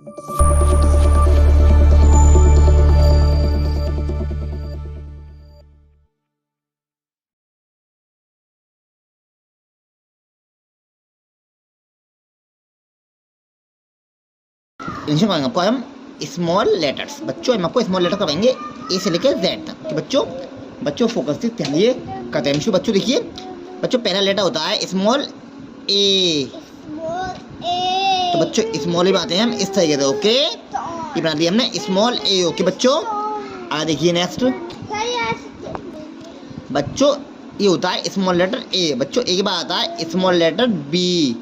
Initial करेंगे आपको हम स्मॉल लेटर्स। बच्चों हम आपको स्मॉल लेटर करवाएंगे ए से लेकर जेड तक। तो बच्चों फोकस से ध्यान दिए करते हैं। बच्चों देखिए बच्चों पहला लेटर होता है स्मॉल ए। तो बच्चों स्मॉल ए बनाते हैं हम इस तरीके से। ओके ये बना दिया हमने स्मॉल ए। ओके बच्चों आ देखिए नेक्स्ट बच्चों ये होता है स्मॉल लेटर ए। बच्चों ए के बाद आता है स्मॉल लेटर बी।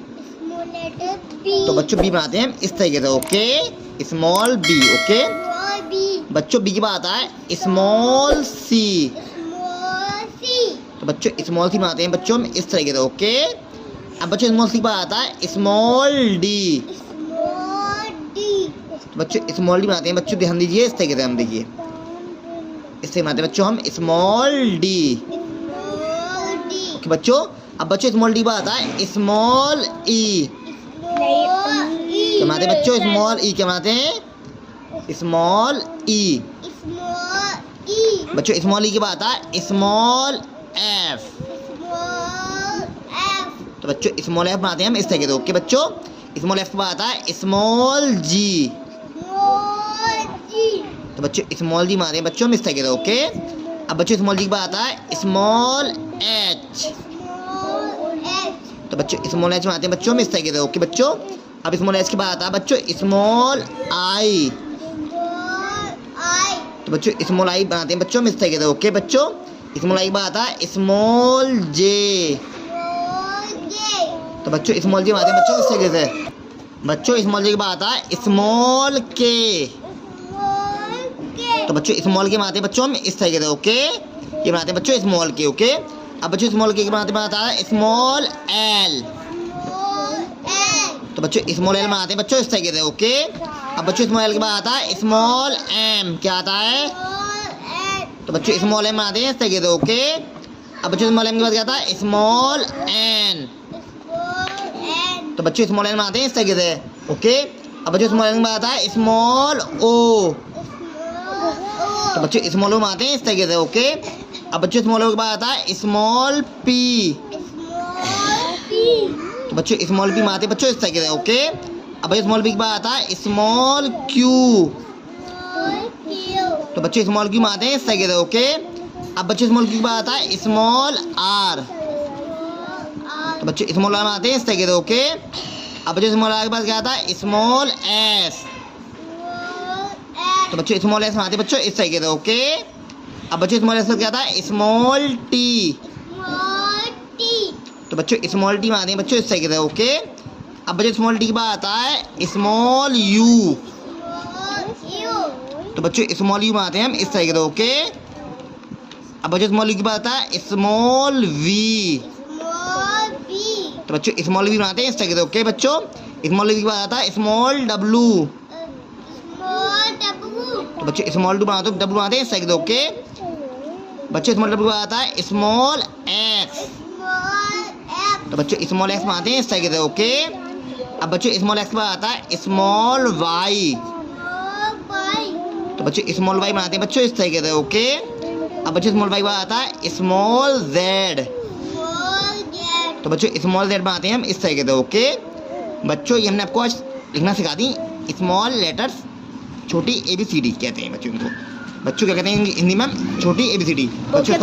तो बच्चों बी बनाते हैं हम इस तरीके से। Okay small B. ओके बच्चों बी के बाद आता है स्मॉल सी। तो बच्चों स्मॉल सी बनाते हैं बच्चों हम इस तरीके से। ओके अब बच्चों स्मॉल सी के बाद आता है स्मॉल डी। तो बच्चों स्मॉल डी बनाते हैं बच्चों ध्यान दीजिए इस तरीके से। हम देखिए इससे बनाते हैं बच्चों हम स्मॉल डी। ओके बच्चों अब बच्चों स्मॉल डी के बाद आता है स्मॉल ई। क्या बनाते हैं बच्चों स्मॉल ई। क्या बनाते हैं स्मॉल ई। बच्चों स्मॉल ई के बाद आता है स्मॉल एफ। तो बच्चों स्मॉल एफ बनाते हैं हम इस तरीके से। ओके बच्चों स्मॉल एफ के बाद आता है स्मॉल जी। तो बच्चों स्मॉल जी बनाते हैं बच्चों हम इस तरीके से। ओके अब बच्चों स्मॉल जी के बाद आता है स्मॉल एच। तो बच्चों स्मॉल एच बनाते हैं बच्चों हम इस तरीके से। ओके बच्चों अब स्मॉल एच के बाद आता है बच्चों स्मॉल आई। तो बच्चों स्मॉल आई बनाते हैं बच्चों हम इस तरीके से। ओके बच्चों स्मॉल आई के बाद आता है स्मॉल जे। तो बच्चों स्मॉल जे बनाते हैं बच्चों इस तरीके से। बच्चों स्मॉल जे के बाद आता है स्मॉल के। तो बच्चों स्मॉल के बनाते हैं बच्चों हम इस तरीके से। ओके ये बनाते हैं बच्चों स्मॉल के। ओके अब बच्चों स्मॉल के बनाता है स्मॉल एल। तो बच्चों स्मॉल एल बनाते हैं बच्चों इस तरीके से। ओके अब बच्चों स्मॉल एल के बाद आता है स्मॉल एम। क्या आता है तो बच्चों स्मॉल एम बनाते हैं इस तरीके से। ओके अब बच्चों स्मॉल एम के बाद क्या आता है स्मॉल एन। तो बच्चों स्मॉल एन बनाते हैं इस तरीके से। ओके अब बच्चों स्मॉल एन के बाद आता है स्मॉल ओ। तो बच्चों स्मॉल ओ बनाते हैं इस तरीके से। ओके अब बच्चों स्मॉल ओ के बाद आता है स्मॉल पी। तो बच्चों स्मॉल पी बनाते हैं बच्चों इस तरीके से। ओके अब बच्चों स्मॉल पी के बाद आता है स्मॉल क्यू। तो बच्चों स्मॉल क्यू बनाते हैं इस तरीके से। ओके अब बच्चों स्मॉल क्यू के बाद आता है स्मॉल आर। तो बच्चों स्मॉल आर बनाते हैं इस तरीके से। ओके अब बच्चों स्मॉल आर के बाद क्या आता है स्मॉल एस। तो बच्चों स्मॉल एस बनाते हैं बच्चों इस तरीके से। ओके अब बच्चों स्मॉल एस क्या आता है स्मॉल टी। तो बच्चों स्मॉल टी बनाते हैं बच्चों इस तरीके से। ओके अब बच्चों स्मॉल टी के बाद आता है स्मॉल यू। तो बच्चों स्मॉल यू बनाते हैं हम इस तरीके से। ओके अब बच्चों स्मॉल यू के बाद आता है स्मॉल वी। तो बच्चों स्मॉल वी बनाते हैं इस तरीके से। ओके बच्चों स्मॉल वी के बाद आता है स्मॉल डब्लू। तो बच्चों स्मॉल डब्लू बनाते हैं इस तरीके से। ओके बच्चों स्मॉल डब्लू के बाद आता है स्मॉल एक्स। तो बच्चों स्मॉल एक्स बनाते हैं इस तरीके से। ओके अब बच्चों स्मॉल एक्स के बाद आता है स्मॉल वाई। तो बच्चों स्मॉल वाई बनाते हैं बच्चों इस तरीके से। ओके अब बच्चों स्मॉल वाई के बाद आता है स्मॉल जेड। तो बच्चों स्मॉल जेड बनाते हैं हम इस तरीके से। ओके बच्चों ये हमने आपको आज लिखना सिखा दी स्मॉल लेटर्स छोटी ABCD कहते हैं बच्चों को। बच्चों क्या कहते हैं हिंदी में छोटी ABCD। बच्चों